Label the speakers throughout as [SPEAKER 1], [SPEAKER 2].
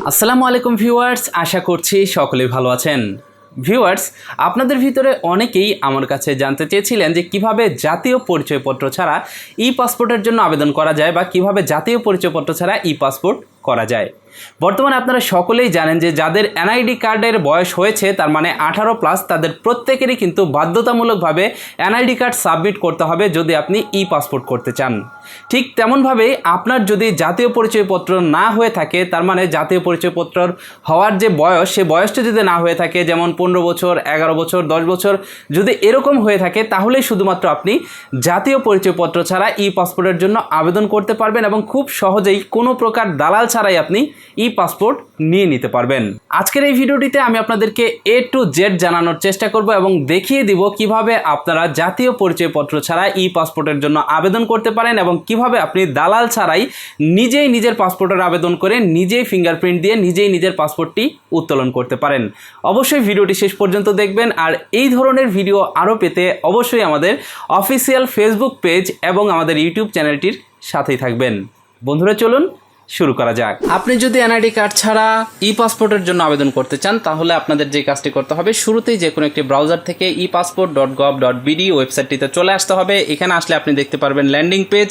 [SPEAKER 1] আসসালামু আলাইকুম ভিউয়ার্স, আশা করছি সকলেই ভালো আছেন। ভিউয়ার্স, আপনাদের ভিতরে অনেকেই আমার কাছে জানতে চেয়েছিলেন যে কিভাবে জাতীয় পরিচয়পত্র ছাড়া ই পাসপোর্টের জন্য আবেদন করা যায় বা কিভাবে জাতীয় পরিচয়পত্র ছাড়া ই পাসপোর্ট করা যায়। বর্তমানে আপনারা সকলেই জানেন যে যাদের এনআইডি কার্ডের বয়স হয়েছে, তার মানে 18+, তাদের প্রত্যেকেরই কিন্তু বাধ্যতামূলকভাবে এনআইডি কার্ড সাবমিট করতে হবে যদি আপনি ই পাসপোর্ট করতে চান। ঠিক তেমনভাবেই আপনার যদি জাতীয় পরিচয়পত্র না হয়ে থাকে, তার মানে জাতীয় পরিচয়পত্র হওয়ার যে বয়স, সে বয়সটা যদি না হয়ে থাকে, যেমন 15 বছর, 11 বছর, 10 বছর যদি এরকম হয়ে থাকে, তাহলেই শুধুমাত্র আপনি জাতীয় পরিচয়পত্র ছাড়া ই পাসপোর্টের জন্য আবেদন করতে পারবেন এবং খুব সহজেই কোনো প্রকার দালাল ছাড়াই আপনি ই পাসপোর্ট নিয়ে নিতে পারবেন। আজকের এই ভিডিওটিতে আমি আপনাদেরকে A to Z জানানোর চেষ্টা করব এবং দেখিয়ে দিব কিভাবে আপনারা জাতীয় পরিচয়পত্র ছাড়া ই পাসপোর্টের জন্য আবেদন করতে পারেন এবং কিভাবে আপনি দালাল ছাড়াই নিজেই নিজের পাসপোর্টের আবেদন করে নিজেই ফিঙ্গারপ্রিন্ট দিয়ে নিজেই নিজের পাসপোর্টটি উত্তোলন করতে পারেন। অবশ্যই ভিডিওটি শেষ পর্যন্ত দেখবেন, আর এই ধরনের ভিডিও আরও পেতে অবশ্যই আমাদের অফিসিয়াল ফেসবুক পেজ এবং আমাদের ইউটিউব চ্যানেলটির সাথেই থাকবেন। বন্ধুরা, চলুন শুরু করা যাক। আপনি যদি এনআইডি কার্ড ছাড়া ই পাসপোর্টের জন্য আবেদন করতে চান, তাহলে আপনাদের যে কাজটি করতে হবে, শুরুতেই যে কোনো একটি ব্রাউজার থেকে epassport.gov.bd ওয়েবসাইটটিতে চলে আসতে হবে। এখানে আসলে আপনি দেখতে পারবেন ল্যান্ডিং পেজ।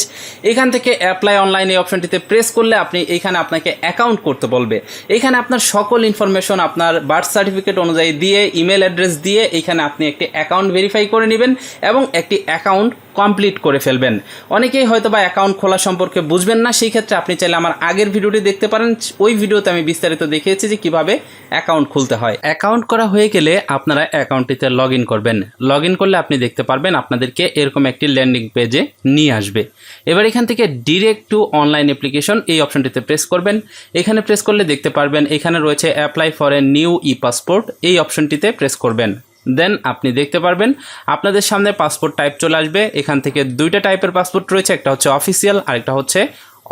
[SPEAKER 1] এখান থেকে অ্যাপ্লাই অনলাইন এই অপশনটিতে প্রেস করলে আপনি এখানে আপনাকে অ্যাকাউন্ট করতে বলবে। এখানে আপনার সকল ইনফরমেশন আপনার বার্থ সার্টিফিকেট অনুযায়ী দিয়ে, ইমেল অ্যাড্রেস দিয়ে এখানে আপনি একটি অ্যাকাউন্ট ভেরিফাই করে নেবেন এবং একটি অ্যাকাউন্ট কমপ্লিট করে ফেলবেন। অনেকেই হয়তো বা অ্যাকাউন্ট খোলা সম্পর্কে বুঝবেন না, সেই ক্ষেত্রে আপনি চাইলে আমার আগের ভিডিওটি দেখতে পারেন। ওই ভিডিওতে আমি বিস্তারিত দেখিয়েছি যে কিভাবে অ্যাকাউন্ট খুলতে হয়। অ্যাকাউন্ট করা হয়ে গেলে আপনারা অ্যাকাউন্টটিতে লগ ইন করবেন। লগ ইন করলে আপনি দেখতে পারবেন আপনাদেরকে এরকম একটি ল্যান্ডিং পেজে নিয়ে আসবে। এবার এখান থেকে ডিরেক্ট টু অনলাইন অ্যাপ্লিকেশন এই অপশনটিতে প্রেস করবেন। এখানে প্রেস করলে দেখতে পারবেন এখানে রয়েছে apply for a new E passport, এই অপশনটিতে প্রেস করবেন। দেন আপনি দেখতে পারবেন আপনাদের সামনে পাসপোর্ট টাইপ চলে আসবে। এখান থেকে দুইটা টাইপের পাসপোর্ট রয়েছে, একটা হচ্ছে অফিসিয়াল আর একটা হচ্ছে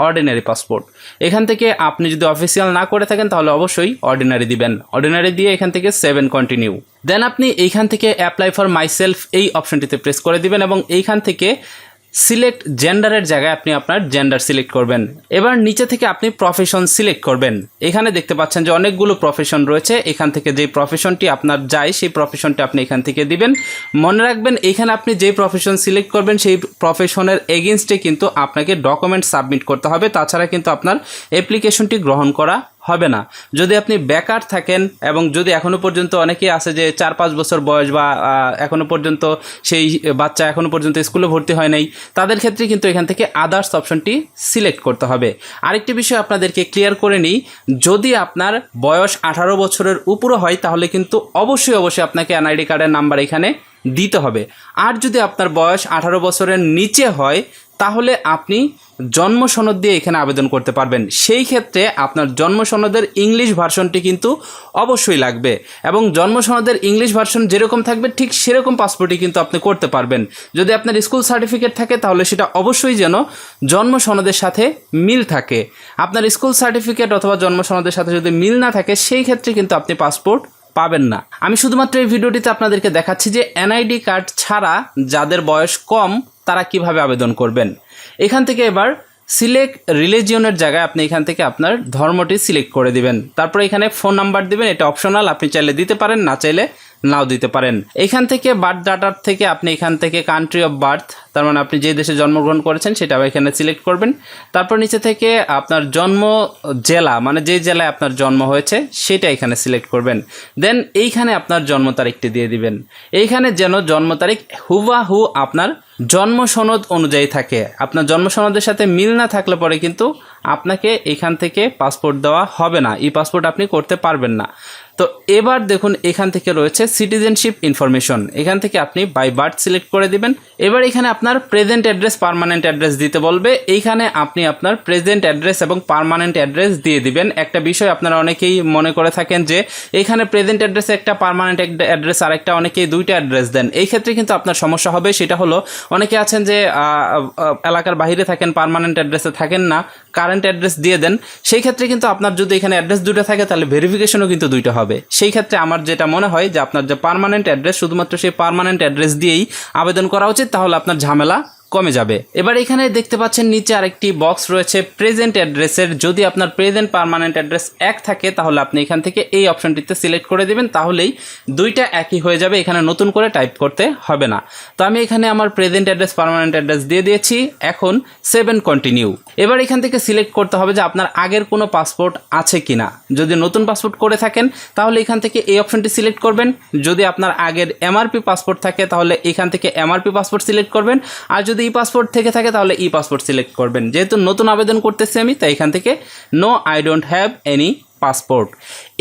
[SPEAKER 1] অর্ডিনারি পাসপোর্ট। এখান থেকে আপনি যদি অফিসিয়াল না করে থাকেন তাহলে অবশ্যই অর্ডিনারি দিবেন। অর্ডিনারি দিয়ে এখান থেকে 7 কন্টিনিউ। দেন আপনি এইখান থেকে অ্যাপ্লাই ফর মাইসেলফ এই অপশনটিতে প্রেস করে দিবেন এবং এইখান থেকে সিলেক্ট জেন্ডারের জায়গায় আপনি আপনার জেন্ডার সিলেক্ট করবেন। এবার নিচে থেকে আপনি প্রফেশন সিলেক্ট করবেন। এখানে দেখতে পাচ্ছেন যে অনেকগুলো প্রফেশন রয়েছে। এখান থেকে যে প্রফেশনটি আপনার যায় সেই প্রফেশনটি আপনি এখান থেকে দিবেন। মনে রাখবেন এইখানে আপনি যে প্রফেশন সিলেক্ট করবেন সেই প্রফেশনের এগেইনস্টে কিন্তু আপনাকে ডকুমেন্ট সাবমিট করতে হবে, তাছাড়া কিন্তু আপনার অ্যাপ্লিকেশনটি গ্রহণ করা হবে না। যদি আপনি বেকার থাকেন এবং যদি এখনও পর্যন্ত অনেকেই আছে যে 4-5 বছর বয়স বা এখনও পর্যন্ত সেই বাচ্চা এখনও পর্যন্ত স্কুলে ভর্তি হয় নাই, তাদের ক্ষেত্রে কিন্তু এখান থেকে আদার্স অপশনটি সিলেক্ট করতে হবে। আরেকটি বিষয় আপনাদেরকে ক্লিয়ার করে নিই, যদি আপনার বয়স 18 বছরের উপরে হয় তাহলে কিন্তু অবশ্যই আপনাকে এনআইডি কার্ডের নাম্বার এখানে দিতে হবে। আর যদি আপনার বয়স 18 বছরের নিচে হয় তাহলে আপনি জন্ম সনদ দিয়ে এখানে আবেদন করতে পারবেন। সেই ক্ষেত্রে আপনার জন্ম সনদের ইংলিশ ভার্সনটি কিন্তু অবশ্যই লাগবে এবং জন্ম সনদের ইংলিশ ভার্সন যেরকম থাকবে ঠিক সেরকম পাসপোর্টই কিন্তু আপনি করতে পারবেন। যদি আপনার স্কুল সার্টিফিকেট থাকে তাহলে সেটা অবশ্যই যেন জন্ম সনদের সাথে মিল থাকে। আপনার স্কুল সার্টিফিকেট অথবা জন্ম সনদের সাথে যদি মিল না থাকে সেই ক্ষেত্রে কিন্তু আপনি পাসপোর্ট পাবেন না। আমি শুধুমাত্র এই ভিডিওটিতে আপনাদেরকে দেখাচ্ছি যে এনআইডি কার্ড ছাড়া যাদের বয়স কম তারা কিভাবে আবেদন করবেন। এখান থেকে এবার সিলেক্ট রিলিজিয়নের জায়গায় আপনি এখান থেকে আপনার ধর্মটি সিলেক্ট করে দিবেন। তারপর এখানে ফোন নাম্বার দিবেন, এটা অপশনাল, আপনি চাইলে দিতে পারেন, না চাইলে নাও দিতে পারেন। এখান থেকে বার্থ ডাটার থেকে আপনি এখান থেকে কান্ট্রি অফ বার্থ, তার মানে আপনি যে দেশে জন্মগ্রহণ করেছেন সেটা এখানে সিলেক্ট করবেন। তারপর নিচে থেকে আপনার জন্ম জেলা, মানে যে জেলায় আপনার জন্ম হয়েছে সেটা এখানে সিলেক্ট করবেন। দেন এইখানে আপনার জন্ম তারিখটি দিয়ে দিবেন। এইখানে যেন জন্ম তারিখ হুবাহু আপনার জন্ম সনদ অনুযায়ী থাকে। আপনার জন্ম সনদের সাথে মিল না থাকলে পরে কিন্তু আপনাকে এখান থেকে পাসপোর্ট দেওয়া হবে না, ই পাসপোর্ট আপনি করতে পারবেন না। তো এবার দেখুন এখান থেকে রয়েছে সিটিজেনশিপ ইনফরমেশন, এখান থেকে আপনি বাই বার্থ সিলেক্ট করে দিবেন। এবার এখানে আপনার প্রেজেন্ট অ্যাড্রেস, পার্মানেন্ট অ্যাড্রেস দিতে বলবে। এইখানে আপনি আপনার প্রেজেন্ট অ্যাড্রেস এবং পার্মানেন্ট অ্যাড্রেস দিয়ে দিবেন। একটা বিষয় আপনারা অনেকেই মনে করে থাকেন যে এখানে প্রেজেন্ট অ্যাড্রেস একটা, পার্মানেন্ট অ্যাড্রেস আর একটা, অনেকেই দুইটা অ্যাড্রেস দেন। এই ক্ষেত্রে কিন্তু আপনার সমস্যা হবে। সেটা হলো অনেকে আছেন যে এলাকার বাইরে থাকেন, পার্মানেন্ট অ্যাড্রেসে থাকেন না, কারেন্ট অ্যাড্রেস দিয়ে দেন। সেই ক্ষেত্রে কিন্তু আপনার যদি এখানে অ্যাড্রেস দুটো থাকে তাহলে ভেরিফিকেশনও কিন্তু দুইটা হবে। সেই ক্ষেত্রে আমার যেটা মনে হয় যে আপনার যে পার্মানেন্ট অ্যাড্রেস, শুধুমাত্র সেই পার্মানেন্ট অ্যাড্রেস দিয়েই আবেদন করা উচিত, তাহলে আপনার ঝামেলা কমে যাবে। এবার এখানে দেখতে পাচ্ছেন নিচে আরেকটি বক্স রয়েছে প্রেজেন্ট অ্যাড্রেসের। যদি আপনার প্রেজেন্ট পার্মানেন্ট অ্যাড্রেস এক থাকে তাহলে আপনি এখান থেকে এই অপশনটিতে সিলেক্ট করে দেবেন, তাহলেই দুইটা একই হয়ে যাবে, এখানে নতুন করে টাইপ করতে হবে না। তো আমি এখানে আমার প্রেজেন্ট অ্যাড্রেস পার্মানেন্ট অ্যাড্রেস দিয়ে দিয়েছি, এখন সেভ এন্ড কন্টিনিউ। এবার এখান থেকে সিলেক্ট করতে হবে যে আপনার আগের কোনো পাসপোর্ট আছে কিনা। যদি নতুন পাসপোর্ট করে থাকেন তাহলে এখান থেকে এই অপশনটি সিলেক্ট করবেন। যদি আপনার আগের এমআরপি পাসপোর্ট থাকে তাহলে এখান থেকে এমআরপি পাসপোর্ট সিলেক্ট করবেন, আর যদি ই পাসপোর্ট থেকে থাকে তাহলে ই পাসপোর্ট সিলেক্ট করবেন। যেহেতু নতুন আবেদন করতেছি আমি, তাই এখান থেকে no I don't have any passport.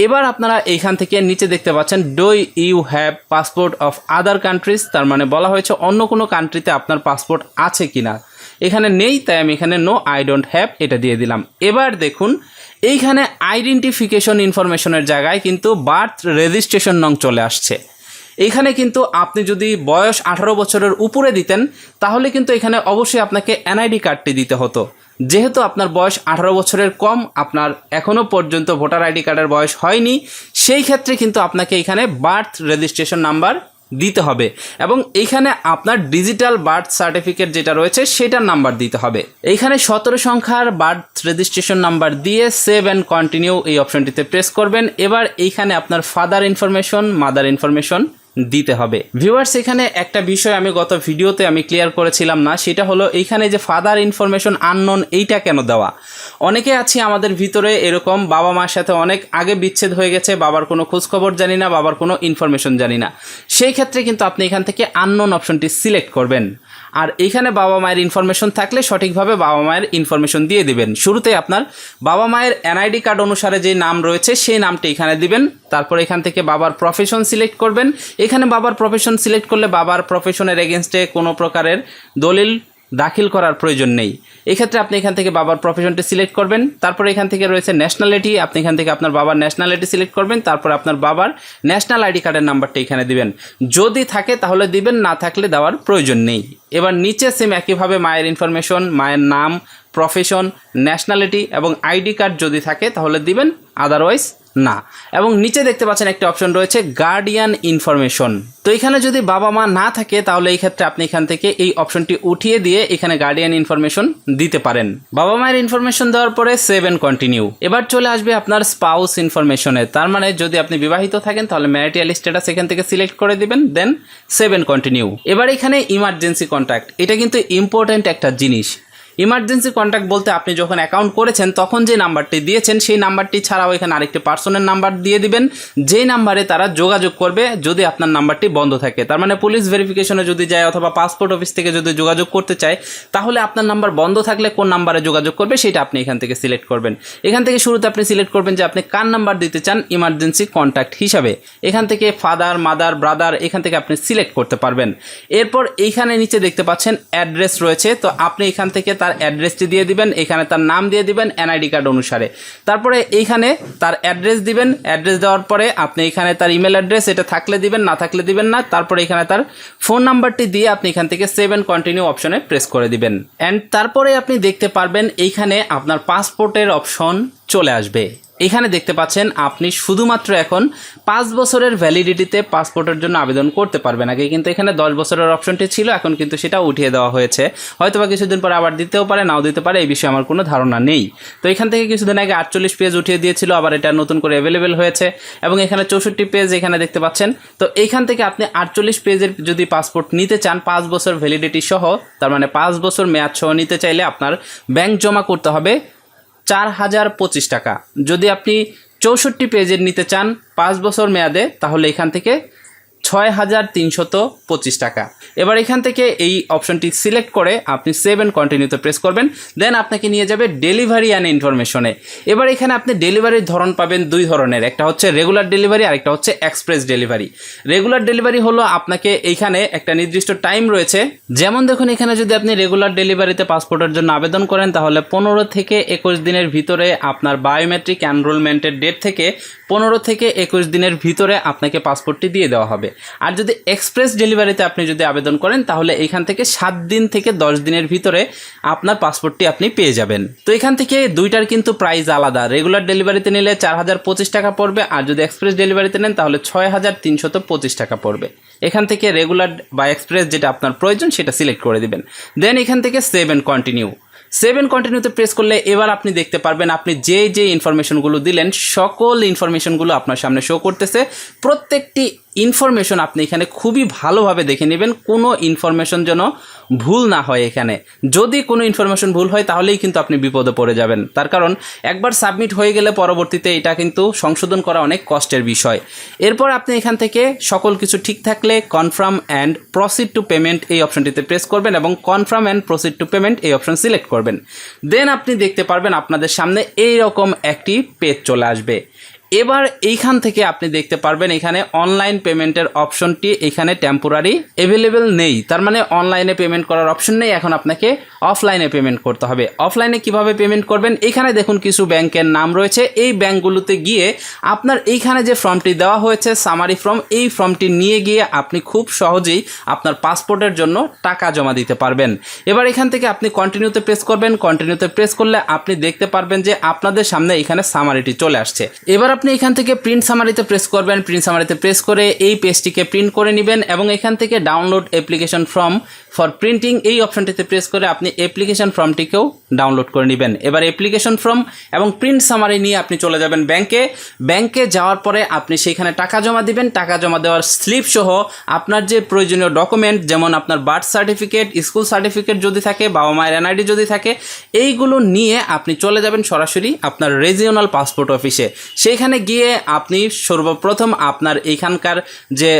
[SPEAKER 1] এবার আপনারা এইখান থেকে নিচে দেখতে পাচ্ছেন do you have passport of other countries, তার মানে বলা হয়েছে অন্য কোনো কান্ট্রিতে আপনার পাসপোর্ট আছে কিনা। এখানে নেই, তাই আমি এখানে নো আই ডোন্ট হ্যাভ এটা দিয়ে দিলাম। এবার দেখুন এইখানে আইডেন্টিফিকেশন ইনফরমেশনের জায়গায় কিন্তু বার্থ রেজিস্ট্রেশন নং চলে আসছে। এইখানে কিন্তু আপনি যদি বয়স 18 বছরের উপরে দিতেন তাহলে কিন্তু এখানে অবশ্যই আপনাকে এনআইডি কার্ডটি দিতে হতো। যেহেতু আপনার বয়স 18 বছরের কম, আপনার এখনও পর্যন্ত ভোটার আইডি কার্ডের বয়স হয়নি, সেই ক্ষেত্রে কিন্তু আপনাকে এখানে বার্থ রেজিস্ট্রেশন নাম্বার দিতে হবে এবং এইখানে আপনার ডিজিটাল বার্থ সার্টিফিকেট যেটা রয়েছে সেটার নাম্বার দিতে হবে। এইখানে 17 সংখ্যার বার্থ রেজিস্ট্রেশন নাম্বার দিয়ে সেভ অ্যান্ড কন্টিনিউ এই অপশনটিতে প্রেস করবেন। এবার এইখানে আপনার ফাদার ইনফরমেশন, মাদার ইনফরমেশন দিতে হবে। ভিউয়ার্স, এখানে একটা বিষয় আমি গত ভিডিওতে আমি ক্লিয়ার করেছিলাম না, সেটা হলো এইখানে যে ফাদার ইনফরমেশন আননোন এইটা কেন দেওয়া। অনেকে আছে আমাদের ভিতরে এরকম, বাবা মার সাথে অনেক আগে বিচ্ছেদ হয়ে গেছে, বাবার কোনো খোঁজখবর জানি না, বাবার কোনো ইনফরমেশন জানি না। সেই ক্ষেত্রে কিন্তু আপনি এখান থেকে আননোন অপশনটি সিলেক্ট করবেন। আর এইখানে বাবা মায়ের ইনফরমেশন থাকলে সঠিকভাবে বাবা মায়ের ইনফরমেশন দিয়ে দিবেন। শুরুতে আপনার বাবা মায়ের এনআইডি কার্ড অনুসারে যে নাম রয়েছে সেই নামটি এখানে দিবেন। তারপর এখান থেকে বাবার প্রফেশন সিলেক্ট করবেন। এখানে বাবার প্রফেশন সিলেক্ট করলে বাবার প্রফেশনের এগেনস্টে কোনো প্রকারের দলিল দাখিল করার প্রয়োজন নেই। এক্ষেত্রে আপনি এখান থেকে বাবার প্রফেশনটি সিলেক্ট করবেন। তারপর এখান থেকে রয়েছে ন্যাশনালিটি, আপনি এখান থেকে আপনার বাবার ন্যাশনালিটি সিলেক্ট করবেন। তারপর আপনার বাবার ন্যাশনাল আইডি কার্ডের নাম্বারটি এখানে দিবেন। যদি থাকে তাহলে দিবেন, না থাকলে দেওয়ার প্রয়োজন নেই। এবার নিচে সেম একইভাবে মায়ের ইনফরমেশন, মায়ের নাম, প্রফেশন, ন্যাশনালিটি এবং আইডি কার্ড যদি থাকে তাহলে দিবেন, আদারওয়াইজ না। এবং নিচে দেখতে পাচ্ছেন একটা অপশন রয়েছে গার্ডিয়ান ইনফরমেশন। তো এখানে যদি বাবা মা না থাকে তাহলে এই ক্ষেত্রে আপনি এখান থেকে এই অপশনটি উঠিয়ে দিয়ে এখানে গার্ডিয়ান ইনফরমেশন দিতে পারেন। বাবা মায়ের ইনফরমেশন দেওয়ার পরে সেভ এন্ড কন্টিনিউ। এবার চলে আসবে আপনার স্পাউস ইনফরমেশনে, তার মানে যদি আপনি বিবাহিত থাকেন তাহলে ম্যারিটাল স্ট্যাটাস এখান থেকে সিলেক্ট করে দিবেন, দেন সেভ এন্ড কন্টিনিউ। এবার এখানে ইমার্জেন্সি কন্ট্যাক্ট, এটা কিন্তু ইম্পর্ট্যান্ট একটা জিনিস। ইমার্জেন্সি কন্ট্যাক্ট বলতে আপনি যখন অ্যাকাউন্ট করেছেন তখন যে নাম্বারটি দিয়েছেন সেই নাম্বারটি ছাড়াও এখানে আরেকটি পার্সনের নাম্বার দিয়ে দিবেন, যেই নাম্বারে তারা যোগাযোগ করবে যদি আপনার নাম্বারটি বন্ধ থাকে। তার মানে পুলিশ ভেরিফিকেশনে যদি যায় অথবা পাসপোর্ট অফিস থেকে যদি যোগাযোগ করতে চায় তাহলে আপনার নাম্বার বন্ধ থাকলে কোন নাম্বারে যোগাযোগ করবে সেটা আপনি এখান থেকে সিলেক্ট করবেন। এখান থেকে শুরুতে আপনি সিলেক্ট করবেন যে আপনি কার নাম্বার দিতে চান ইমার্জেন্সি কন্ট্যাক্ট হিসাবে। এখান থেকে ফাদার, মাদার, ব্রাদার এখান থেকে আপনি সিলেক্ট করতে পারবেন। এরপর এইখানে নিচে দেখতে পাচ্ছেন অ্যাড্রেস রয়েছে, তো আপনি এখান থেকে তার অ্যাড্রেসটি দিয়ে দিবেন, এখানে তার নাম দিয়ে দিবেন এনআইডি কার্ড অনুসারে। তারপরে এইখানে তার অ্যাড্রেস দিবেন, অ্যাড্রেস দেওয়ার পরে আপনি এখানে তার ইমেল অ্যাড্রেস এটা থাকলে দিবেন, না থাকলে দিবেন না। তারপরে এখানে তার ফোন নাম্বারটি দিয়ে আপনি এখান থেকে সেভ এন্ড কন্টিনিউ অপশনে প্রেস করে দিবেন। অ্যান্ড তারপরে আপনি দেখতে পারবেন এইখানে আপনার পাসপোর্টের অপশন চলে আসবে। এখানে দেখতে পাচ্ছেন আপনি শুধুমাত্র এখন 5 বছরের ভ্যালিডিটিতে পাসপোর্টের জন্য আবেদন করতে পারবেন। আগে কিন্তু এখানে 10 বছরের অপশনটি ছিল, এখন কিন্তু সেটা উঠিয়ে দেওয়া হয়েছে। হয়তোবা কিছুদিন পরে আবার দিতেও পারে, নাও দিতে পারে, এই বিষয়ে আমার কোনো ধারণা নেই। তো এখান থেকে কিছুদিন আগে 48 পেজ উঠিয়ে দিয়েছিল, আবার এটা নতুন করে অ্যাভেলেবেল হয়েছে এবং এখানে 64 পেজ এখানে দেখতে পাচ্ছেন। তো এইখান থেকে আপনি 48 পেজের যদি পাসপোর্ট নিতে চান 5 বছর ভ্যালিডিটি সহ, তার মানে 5 বছর মেয়াদ সহ নিতে চাইলে আপনার ব্যাংক জমা করতে হবে 4025 টাকা। যদি আপনি 64 পেজের নিতে চান 5 বছর মেয়াদে তাহলে এখান থেকে 6325 টাকা। এবার এখান থেকে এই অপশনটি সিলেক্ট করে আপনি সেভ এন্ড কন্টিনিউতে প্রেস করবেন, দেন আপনাকে নিয়ে যাবে ডেলিভারি অ্যান্ড ইনফরমেশনে। এবার এখানে আপনি ডেলিভারির ধরন পাবেন 2 ধরনের, একটা হচ্ছে রেগুলার ডেলিভারি আর একটা হচ্ছে এক্সপ্রেস ডেলিভারি। রেগুলার ডেলিভারি হলো আপনাকে এইখানে একটা নির্দিষ্ট টাইম রয়েছে, যেমন দেখুন এখানে যদি আপনি রেগুলার ডেলিভারিতে পাসপোর্টের জন্য আবেদন করেন তাহলে 15 থেকে 21 দিনের ভিতরে আপনার বায়োমেট্রিক এনরোলমেন্টের ডেট থেকে 15 থেকে 21 দিনের ভিতরে আপনাকে পাসপোর্টটি দিয়ে দেওয়া হবে। আর যদি এক্সপ্রেস ডেলিভারিতে আপনি যদি আবেদন করেন তাহলে এখান থেকে 7 দিন থেকে 10 দিনের ভিতরে আপনার পাসপোর্টটি আপনি পেয়ে যাবেন। তো এখান থেকে দুইটার কিন্তু প্রাইস আলাদা। রেগুলার ডেলিভারিতে নিলে 4025 টাকা পড়বে, আর যদি এক্সপ্রেস ডেলিভারিতে নেন তাহলে 6325 টাকা পড়বে। এখান থেকে রেগুলার বা এক্সপ্রেস যেটা আপনার প্রয়োজন সেটা সিলেক্ট করে দিবেন। দেন এখান থেকে save and continue. Save and কন্টিনিউতে প্রেস করলে এবার আপনি দেখতে পারবেন আপনি যে ইনফরমেশনগুলো দিলেন সকল ইনফরমেশনগুলো আপনার সামনে শো করতেছে। প্রত্যেকটি ইনফরমেশন আপনি এখানে খুবই ভালোভাবে দেখে নেবেন, কোনো ইনফরমেশন যেন ভুল না হয়। এখানে যদি কোনো ইনফরমেশন ভুল হয় তাহলেই কিন্তু আপনি বিপদে পড়ে যাবেন, তার কারণ একবার সাবমিট হয়ে গেলে পরবর্তীতে এটা কিন্তু সংশোধন করা অনেক কষ্টের বিষয়। এরপর আপনি এখান থেকে সকল কিছু ঠিক থাকলে confirm and proceed to payment এই অপশনটিতে প্রেস করবেন এবং confirm and proceed to payment এই অপশন সিলেক্ট করবেন। দেন আপনি দেখতে পারবেন আপনাদের সামনে এইরকম একটি পেজ চলে আসবে। এবার এইখান থেকে আপনি দেখতে পারবেন এখানে অনলাইন পেমেন্টের অপশনটি এখানে টেম্পোরারি অ্যাভেলেবেল নেই, তার মানে অনলাইনে পেমেন্ট করার অপশন নেই। এখন আপনাকে অফলাইনে পেমেন্ট করতে হবে। অফলাইনে কিভাবে পেমেন্ট করবেন, এখানে দেখুন কিছু ব্যাংকের নাম রয়েছে। এই ব্যাংকগুলোতে গিয়ে আপনার এইখানে যে ফর্মটি দেওয়া হয়েছে সামারি ফর্ম, এই ফর্মটি নিয়ে গিয়ে আপনি খুব সহজেই আপনার পাসপোর্টের জন্য টাকা জমা দিতে পারবেন। এবার এখান থেকে আপনি কন্টিনিউতে প্রেস করবেন। কন্টিনিউতে প্রেস করলে আপনি দেখতে পারবেন যে আপনাদের সামনে এখানে সামারিটি চলে আসছে। এবার আপনি এখান থেকে প্রিন্ট সামারিতে প্রেস করবেন। প্রিন্ট সামারিতে প্রেস করে এই পেজটিকে প্রিন্ট করে নেবেন এবং এখান থেকে download application form for printing এই অপশনটিতে প্রেস করে আপনি অ্যাপ্লিকেশন ফর্মটিকেও ডাউনলোড করে নেবেন। এবার অ্যাপ্লিকেশন ফর্ম এবং প্রিন্ট সামারি নিয়ে আপনি চলে যাবেন ব্যাংকে। ব্যাংকে যাওয়ার পরে আপনি সেখানে টাকা জমা দিবেন। টাকা জমা দেওয়ার স্লিপ সহ আপনার যে প্রয়োজনীয় ডকুমেন্ট, যেমন আপনার বার্থ সার্টিফিকেট, স্কুল সার্টিফিকেট যদি থাকে, বাবা মায়ের NID যদি থাকে, এইগুলো নিয়ে আপনি চলে যাবেন সরাসরি আপনার রিজিওনাল পাসপোর্ট অফিসে। সেইখানে গিয়ে আপনি সর্বপ্রথম আপনার এইখানকার যে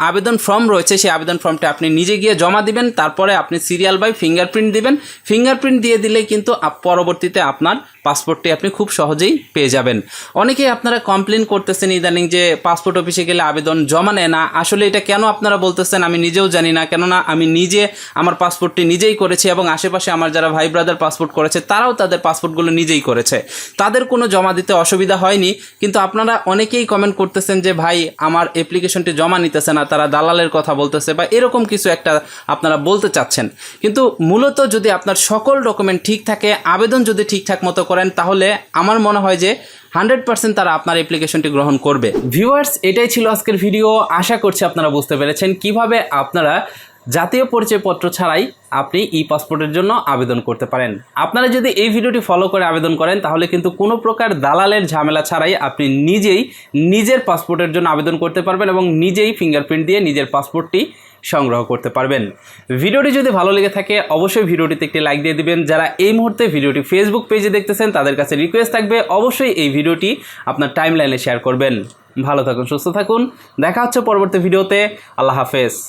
[SPEAKER 1] আবেদন ফর্ম রয়েছে সেই আবেদন ফর্মটা আপনি নিজে গিয়ে জমা দিবেন। তারপরে আপনি সিরিয়াল বাই ফিঙ্গারপ্রিন্ট দিবেন। ফিঙ্গারপ্রিন্ট দিয়ে দিলে কিন্তু পরবর্তীতে আপনার পাসপোর্টটি আপনি খুব সহজেই পেয়ে যাবেন। অনেকেই আপনারা কমপ্লেন করতেছেন ইদানিং যে পাসপোর্ট অফিসে গেলে আবেদন জমা নেয় না। আসলে এটা কেন আপনারা বলতেছেন আমি নিজেও জানি না, কেননা আমি নিজে আমার পাসপোর্টটি নিজেই করেছি এবং আশেপাশে আমার যারা ভাই ব্রাদার পাসপোর্ট করেছে তারাও তাদের পাসপোর্টগুলো নিজেই করেছে, তাদের কোনো জমা দিতে অসুবিধা হয়নি। কিন্তু আপনারা অনেকেই কমেন্ট করতেছেন যে ভাই আমার অ্যাপ্লিকেশনটি জমা নিতেছে না, তারা দালালের কথা বলতেছে বা এরকম কিছু একটা আপনারা বলতে চাচ্ছেন। কিন্তু মূলত যদি আপনার সকল ডকুমেন্ট ঠিক থাকে, আবেদন যদি ঠিকঠাক মতো করেন, তাহলে আমার মনে হয় যে 100% তারা আপনার অ্যাপ্লিকেশনটি গ্রহণ করবে। ভিউয়ার্স, এটাই ছিল আজকের ভিডিও। আশা করছি আপনারা বুঝতে পেরেছেন কিভাবে আপনারা জাতীয় পরিচয়পত্র ছাড়াই আপনি পাসপোর্টের জন্য আবেদন করতে পারেন। আপনারা যদি এই ভিডিওটি ফলো করে আবেদন করেন তাহলে কিন্তু কোনো প্রকার দালালের ঝামেলা ছাড়াই আপনি নিজেই নিজের পাসপোর্টের জন্য আবেদন করতে পারবেন এবং নিজেই ফিঙ্গারপ্রিন্ট দিয়ে নিজের পাসপোর্টটি সংগ্রহ করতে পারবেন। ভিডিওটি যদি ভালো লেগে থাকে অবশ্যই ভিডিওটিতে একটি লাইক দিয়ে দিবেন। যারা এই মুহূর্তে ভিডিওটি ফেসবুক পেজে দেখতেছেন তাদের কাছে রিকোয়েস্ট থাকবে অবশ্যই এই ভিডিওটি আপনার টাইমলাইনে শেয়ার করবেন। ভালো থাকুন, সুস্থ থাকুন, দেখা হচ্ছে পরবর্তী ভিডিওতে। আল্লাহ হাফেজ।